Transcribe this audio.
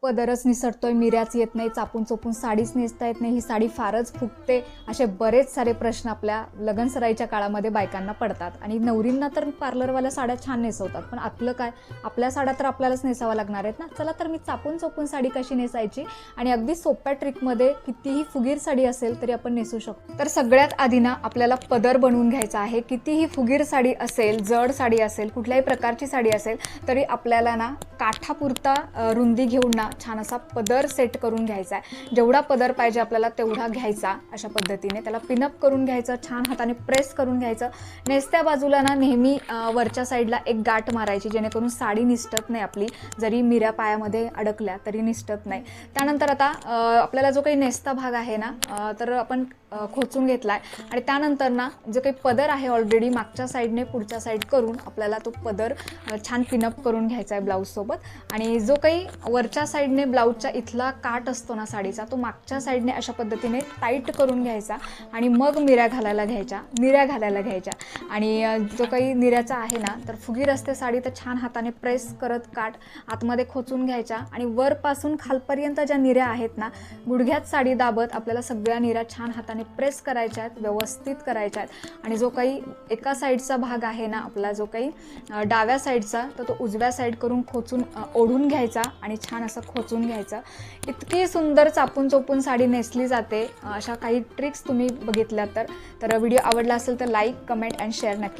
पदरच निसटतोय, मिऱ्याच येत नाही, चापून चोपून साडीच नेसता येत नाही, ही साडी फारच फुगते, असे बरेच सारे प्रश्न आपल्या लगनसराईच्या काळामध्ये बायकांना पडतात. आणि नवरींना तर पार्लरवाल्या साड्या छान नेसवतात, पण आपलं काय, आपल्या साड्या तर आपल्यालाच नेसाव्या लागणार आहेत ना. चला तर मी चापून चोपून साडी कशी नेसायची आणि अगदी सोप्या ट्रिकमध्ये कितीही फुगीर साडी असेल तरी आपण नेसू शकतो. तर सगळ्यात आधी ना आपल्याला पदर बनवून घ्यायचा आहे. कितीही फुगीर साडी असेल, जड साडी असेल, कुठल्याही प्रकारची साडी असेल तरी आपल्याला ना काठापुरता रुंदी घेऊन ना छान असा पदर सेट करून घ्यायचा आहे. जेवढा पदर पाहिजे आपल्याला तेवढा घ्यायचा. अशा पद्धतीने त्याला पिनअप करून घ्यायचं, छान हाताने प्रेस करून घ्यायचं. नेसत्या बाजूला ना नेहमी वरच्या साईडला एक गाठ मारायची, जेणेकरून साडी निसटत नाही आपली, जरी मिऱ्या पायामध्ये अडकल्या तरी निसटत नाही. त्यानंतर आता आपल्याला जो काही नेसता भाग आहे ना तर आपण खोचून घेतलाय आणि त्यानंतर ना जो काही पदर आहे ऑलरेडी मागच्या साईडने पुढच्या साईड करून आपल्याला तो पदर छान पिनअप करून घ्यायचा आहे ब्लाऊजसोबत. आणि जो काही वरच्या साईडने ब्लाऊजच्या इथला काठ असतो ना साडीचा, तो मागच्या साईडने अशा पद्धतीने टाईट करून घ्यायचा आणि मग निर्या घालायला घ्यायच्या. आणि जो काही निर्याचा आहे ना तर फुगीर असते साडी, तर छान हाताने प्रेस करत काठ आतमध्ये खोचून घ्यायच्या आणि वरपासून खालपर्यंत ज्या निर्या आहेत ना गुडघ्यात साडी दाबत आपल्याला सगळ्या निर्या छान हाताने प्रेस करायच्या आहेत, व्यवस्थित करायच्या आहेत. आणि जो काही एका साईडचा भाग आहे ना आपला, जो काही डाव्या साईडचा, तर तो उजव्या साईड करून खोचून ओढून घ्यायचा आणि छान असं खोचून घ्यायचं. इतकी सुंदर चापून चोपून साडी नेसली जाते. अशा काही ट्रिक्स तुम्ही बघितल्या तर व्हिडिओ आवडला असेल तर लाईक, कमेंट अँड शेअर नक्की.